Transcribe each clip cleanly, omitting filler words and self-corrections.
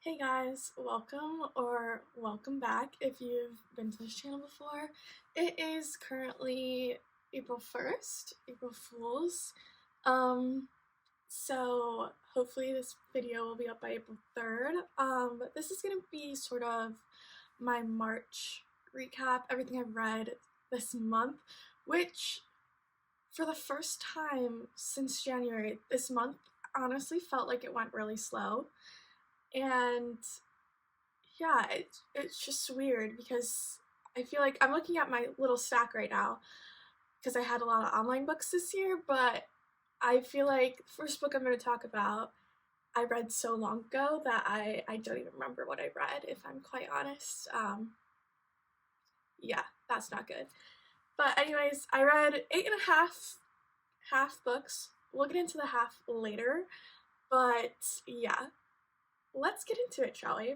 Hey guys, welcome back if you've been to this channel before. It is currently April 1st, April Fools. So hopefully this video will be up by April 3rd. But this is gonna be sort of my March recap, everything I've read this month, which for the first time since January, this month honestly felt like it went really slow. And yeah, it's just weird because I feel like I'm looking at my little stack right now because I had a lot of online books this year, but I feel like the first book I'm going to talk about I read so long ago that I don't even remember what I read, if I'm quite honest. Yeah, that's not good. But anyways, I read 8.5 books. We'll get into the half later, but yeah, let's get into it, shall we?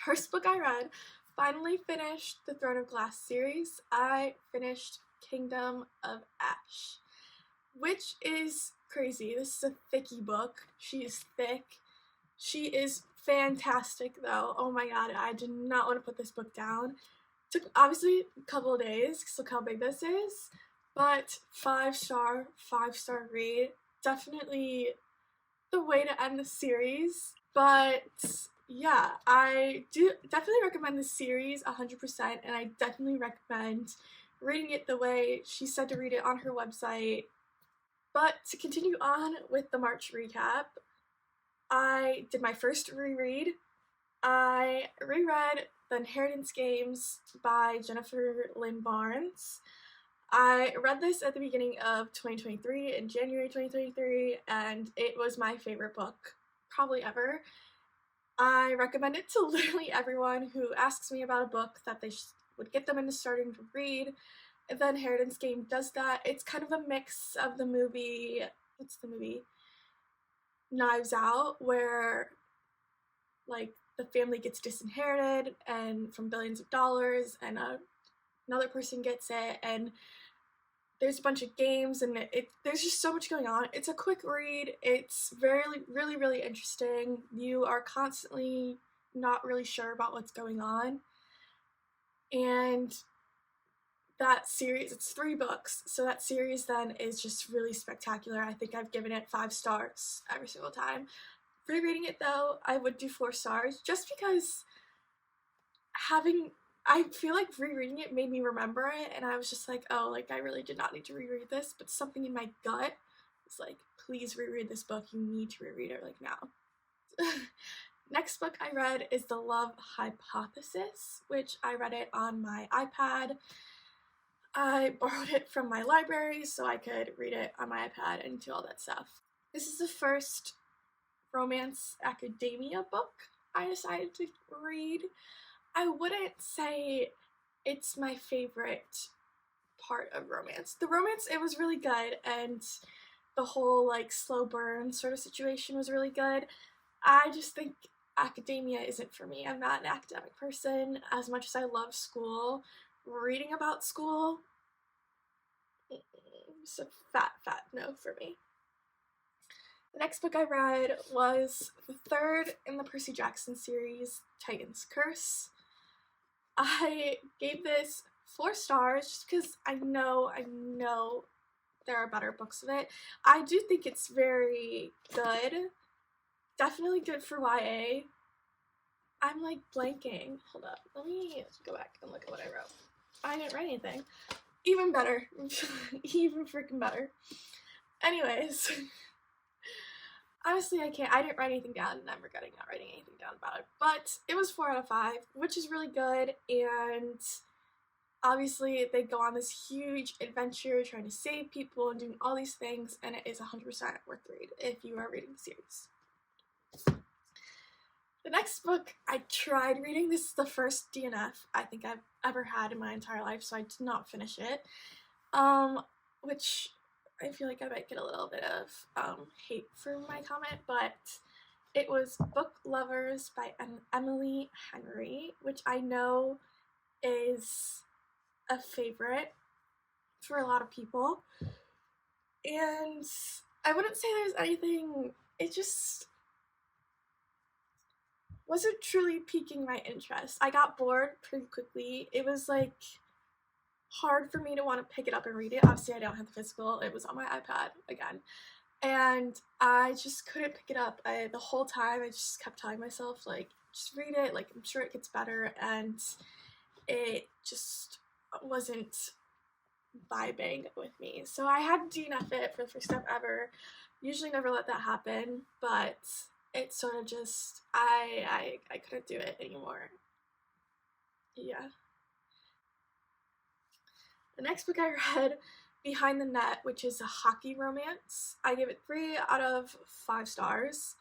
First book I read, finally finished the Throne of Glass series. I finished Kingdom of Ash, which is crazy. This is a thicky book. She is thick. She is fantastic though. Oh my god, I did not want to put this book down. Took obviously a couple of days, look how big this is, but 5-star read. Definitely the way to end the series. But yeah, I do definitely recommend this series 100%, and I definitely recommend reading it the way she said to read it on her website. But to continue on with the March recap, I did my first reread. I reread The Inheritance Games by Jennifer Lynn Barnes. I read this at the beginning of 2023, in January 2023, and it was my favorite book probably ever. I recommend it to literally everyone who asks me about a book that they would get them into starting to read. The Inheritance Game does that. It's kind of a mix of the movie, what's the movie? Knives Out, where like the family gets disinherited and from billions of dollars, and another person gets it, and there's a bunch of games, and there's just so much going on. It's a quick read. It's really interesting. You are constantly not really sure about what's going on. And that series, it's 3 books, so that series then is just really spectacular. I think I've given it 5 stars every single time. Rereading it though, I would do 4 stars just because I feel like rereading it made me remember it, and I was just like, oh, like I really did not need to reread this, but something in my gut was like, please reread this book, you need to reread it like now. Next book I read is The Love Hypothesis, which I read it on my iPad. I borrowed it from my library so I could read it on my iPad and do all that stuff. This is the first romance academia book I decided to read. I wouldn't say it's my favorite part of romance. The romance, it was really good, and the whole like slow burn sort of situation was really good. I just think academia isn't for me. I'm not an academic person. As much as I love school, reading about school, it's a fat no for me. The next book I read was the 3rd in the Percy Jackson series, Titan's Curse. I gave this 4 stars just because I know there are better books of it. I do think it's very good. Definitely good for YA. I'm like blanking. Hold up. Let me go back and look at what I wrote. I didn't write anything. Even better. Even freaking better. Anyways. Honestly, I didn't write anything down, and I'm regretting not writing anything down about it. But it was 4 out of 5, which is really good, and obviously they go on this huge adventure trying to save people and doing all these things, and it is 100% worth the read if you are reading the series. The next book I tried reading, this is the first DNF I think I've ever had in my entire life, so I did not finish it, which I feel like I might get a little bit of hate for my comment, but it was Book Lovers by Emily Henry, which I know is a favorite for a lot of people. And I wouldn't say there's anything, it just, wasn't truly piquing my interest. I got bored pretty quickly. It was like hard for me to want to pick it up and read it. Obviously, I don't have the physical. It was on my iPad again. And I just couldn't pick it up. The whole time, I just kept telling myself, like, just read it. Like, I'm sure it gets better. And it just wasn't vibing with me. So I had to DNF it for the first time ever. Usually never let that happen, but it sort of just, I couldn't do it anymore. Yeah. The next book I read, Behind the Net, which is a hockey romance. I gave it 3 out of 5 stars.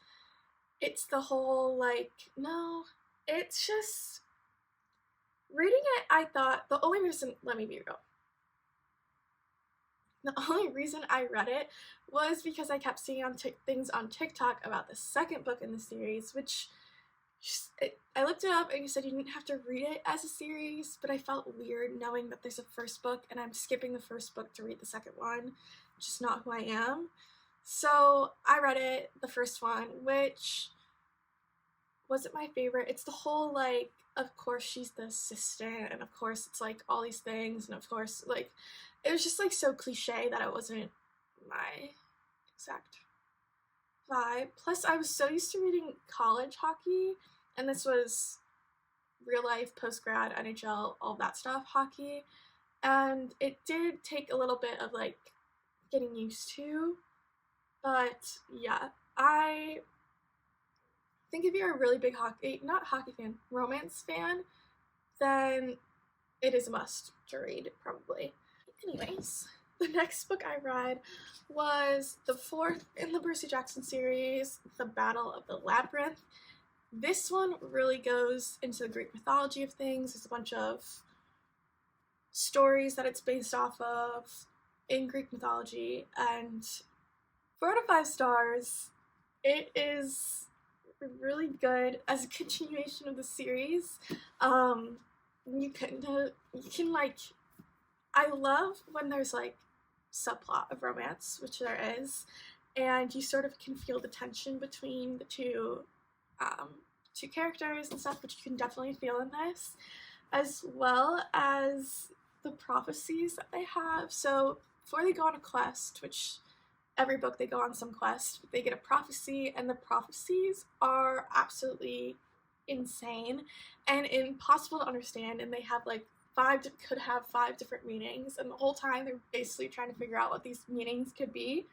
It's the whole, like, no, it's just, reading it, I thought, the only reason, let me be real, the only reason I read it was because I kept seeing things on TikTok about the second book in the series, which I looked it up and you said you didn't have to read it as a series, but I felt weird knowing that there's a first book and I'm skipping the first book to read the second one, which is not who I am. So I read it, the first one, which wasn't my favorite. It's the whole, like, of course she's the assistant, and of course it's like all these things, and of course, like, it was just like so cliche that it wasn't my exact vibe. Plus, I was so used to reading college hockey, and this was real life, post grad, NHL, all that stuff hockey, and it did take a little bit of like getting used to. But yeah, I think if you're a really big not hockey fan, romance fan, then it is a must to read, probably. Anyways, the next book I read was the 4th in the Percy Jackson series, The Battle of the Labyrinth. This one really goes into the Greek mythology of things. There's a bunch of stories that it's based off of in Greek mythology, and 4 out of 5 stars. It is really good as a continuation of the series. You can like, I love when there's like subplot of romance, which there is, and you sort of can feel the tension between the two characters and stuff, which you can definitely feel in this, as well as the prophecies that they have. So before they go on a quest, which every book they go on some quest, they get a prophecy, and the prophecies are absolutely insane and impossible to understand, and they have like could have 5 different meanings, and the whole time they're basically trying to figure out what these meanings could be,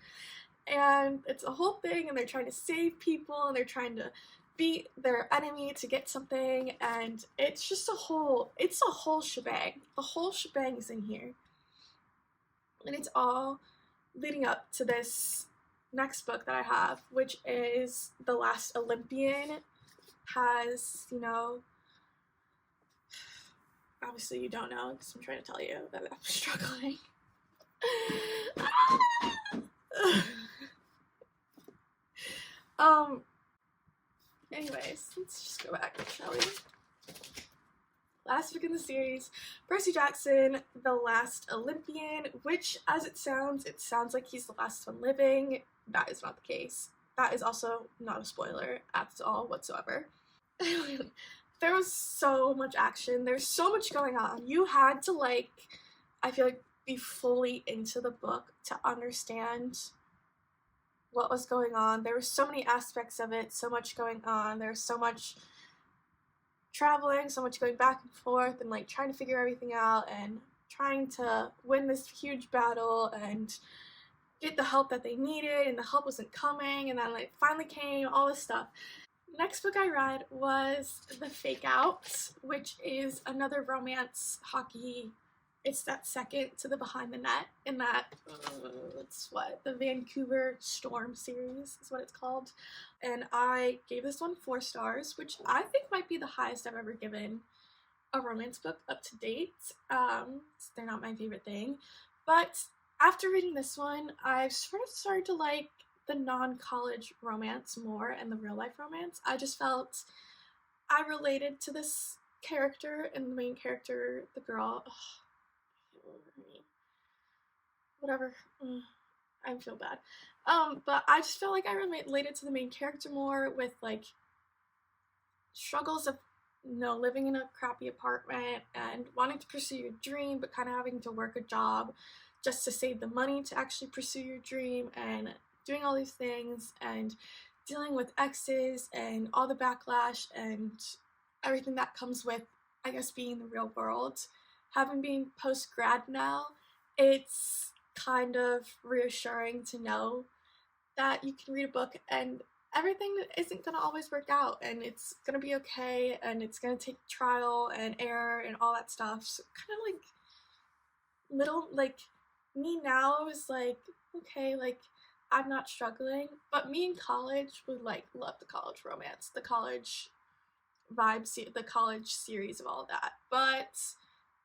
and it's a whole thing, and they're trying to save people, and they're trying to beat their enemy to get something, and it's just a whole shebang. The whole shebang is in here, and it's all leading up to this next book that I have, which is The Last Olympian. Has, obviously you don't know because I'm trying to tell you that I'm struggling. Anyways, let's just go back, shall we? Last book in the series, Percy Jackson, The Last Olympian, which, as it sounds like he's the last one living. That is not the case. That is also not a spoiler at all whatsoever. There was so much action. There's so much going on. You had to, like, I feel like, be fully into the book to understand what was going on. There were so many aspects of it, so much going on. There was so much traveling, so much going back and forth, and like trying to figure everything out, and trying to win this huge battle, and get the help that they needed, and the help wasn't coming, and then like finally came, all this stuff. Next book I read was The Fake Out, which is another romance hockey. It's that second to the Behind the Net in that, it's what, the Vancouver Storm series is what it's called. And I gave this one 4 stars, which I think might be the highest I've ever given a romance book up to date. They're not my favorite thing. But after reading this one, I've sort of started to like the non-college romance more and the real life romance. I just felt I related to this character, and the main character, the girl, whatever, I feel bad. But I just felt like I related to the main character more with like struggles of, living in a crappy apartment and wanting to pursue your dream, but kind of having to work a job just to save the money to actually pursue your dream, and doing all these things and dealing with exes and all the backlash and everything that comes with, I guess, being in the real world. Having been post-grad now, it's kind of reassuring to know that you can read a book and everything isn't going to always work out, and it's going to be okay, and it's going to take trial and error and all that stuff. So kind of like little, like, me now is like, okay, like, I'm not struggling, but me in college would like love the college romance, the college vibes, the college series of all of that. But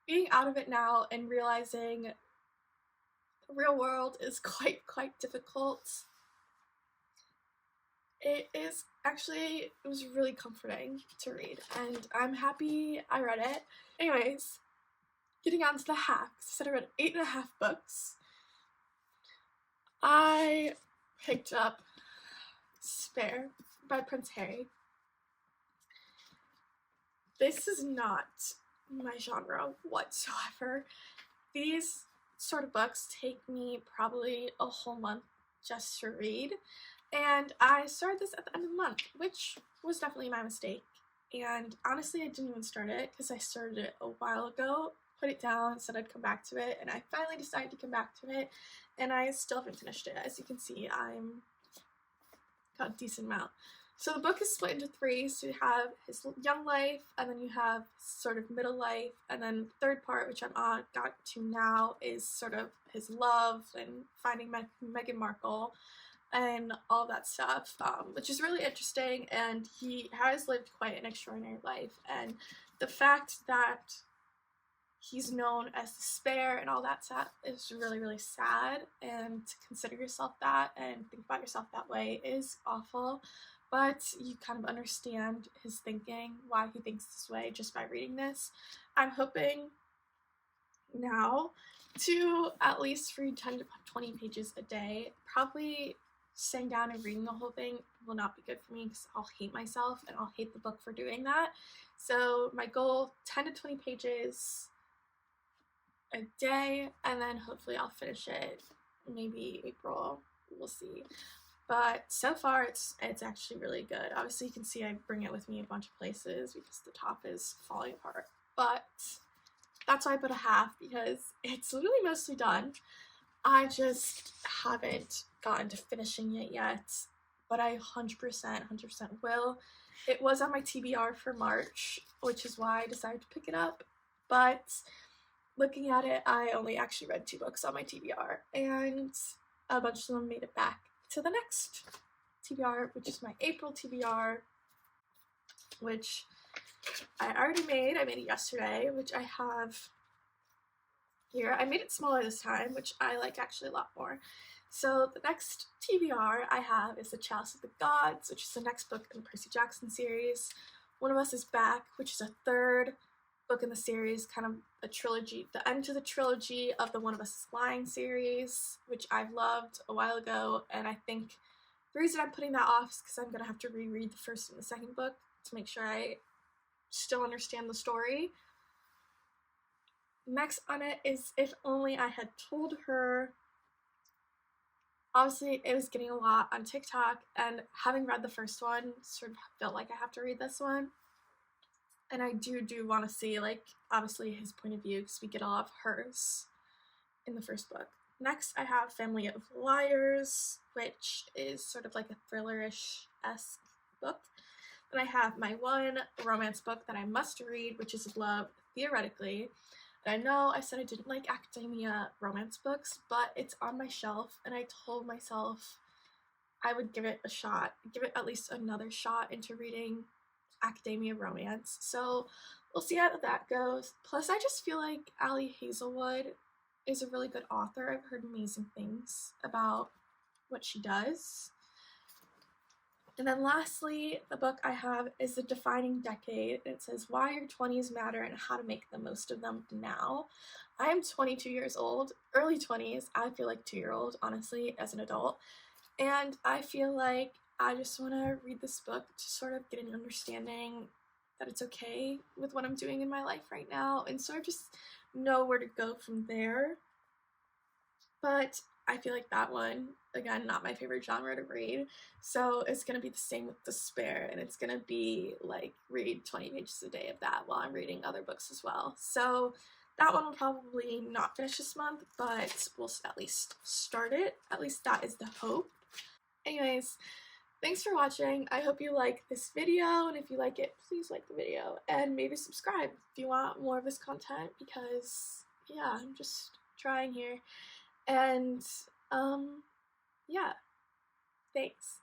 being out of it now and realizing the real world is quite difficult, it was really comforting to read, and I'm happy I read it. Anyways, getting on to the hacks. I said I read 8.5 books. I picked up Spare by Prince Harry. This is not my genre whatsoever. These sort of books take me probably a whole month just to read, and I started this at the end of the month, which was definitely my mistake. And honestly, I didn't even start it because I started it a while ago, put it down, said I'd come back to it, and I finally decided to come back to it, and I still haven't finished it. As you can see, I'm got a decent amount. So the book is split into 3, so you have his young life, and then you have sort of middle life, and then the third part, which I'm got to now, is sort of his love and finding Meghan Markle and all that stuff, which is really interesting, and he has lived quite an extraordinary life, and the fact that he's known as the Spare and all that stuff is really sad, and to consider yourself that and think about yourself that way is awful, but you kind of understand his thinking, why he thinks this way, just by reading this. I'm hoping now to at least read 10 to 20 pages a day. Probably sitting down and reading the whole thing will not be good for me because I'll hate myself and I'll hate the book for doing that. So my goal, 10 to 20 pages a day, and then hopefully I'll finish it maybe April. We'll see. But so far it's actually really good. Obviously you can see I bring it with me a bunch of places because the top is falling apart. But that's why I put a half, because it's literally mostly done. I just haven't gotten to finishing it yet, but I 100% will. It was on my TBR for March, which is why I decided to pick it up. But looking at it, I only actually read 2 books on my TBR, and a bunch of them made it back to the next TBR, which is my April TBR, which I already made. I made it yesterday, which I have here. I made it smaller this time, which I like actually a lot more. So the next TBR I have is The Chalice of the Gods, which is the next book in the Percy Jackson series. One of Us is Back, which is a 3rd book in the series, kind of a trilogy, the end to the trilogy of the One of Us is Lying series, which I've loved a while ago, and I think the reason I'm putting that off is because I'm going to have to reread the first and the second book to make sure I still understand the story. Next on it is If Only I Had Told Her. Obviously, it was getting a lot on TikTok, and having read the first one, sort of felt like I have to read this one. And I do want to see, like, obviously his point of view, because we get a lot of hers in the first book. Next, I have Family of Liars, which is sort of like a thriller-ish-esque book. Then I have my one romance book that I must read, which is Love, Theoretically. And I know I said I didn't like academia romance books, but it's on my shelf, and I told myself I would give it a shot, give it at least another shot into reading academia romance. So we'll see how that goes. Plus, I just feel like Ali Hazelwood is a really good author. I've heard amazing things about what she does. And then lastly, the book I have is The Defining Decade. It says Why Your 20s Matter and How to Make the Most of Them Now. I am 22 years old, early 20s. I feel like 2-year-old, honestly, as an adult. And I feel like I just want to read this book to sort of get an understanding that it's okay with what I'm doing in my life right now, and sort of just know where to go from there. But I feel like that one, again, not my favorite genre to read, so it's gonna be the same with Despair, and it's gonna be like read 20 pages a day of that while I'm reading other books as well. So that one will probably not finish this month, but we'll at least start it. At least that is the hope. Anyways, thanks for watching. I hope you like this video, and if you like it, please like the video, and maybe subscribe if you want more of this content, because yeah, I'm just trying here. And yeah, thanks.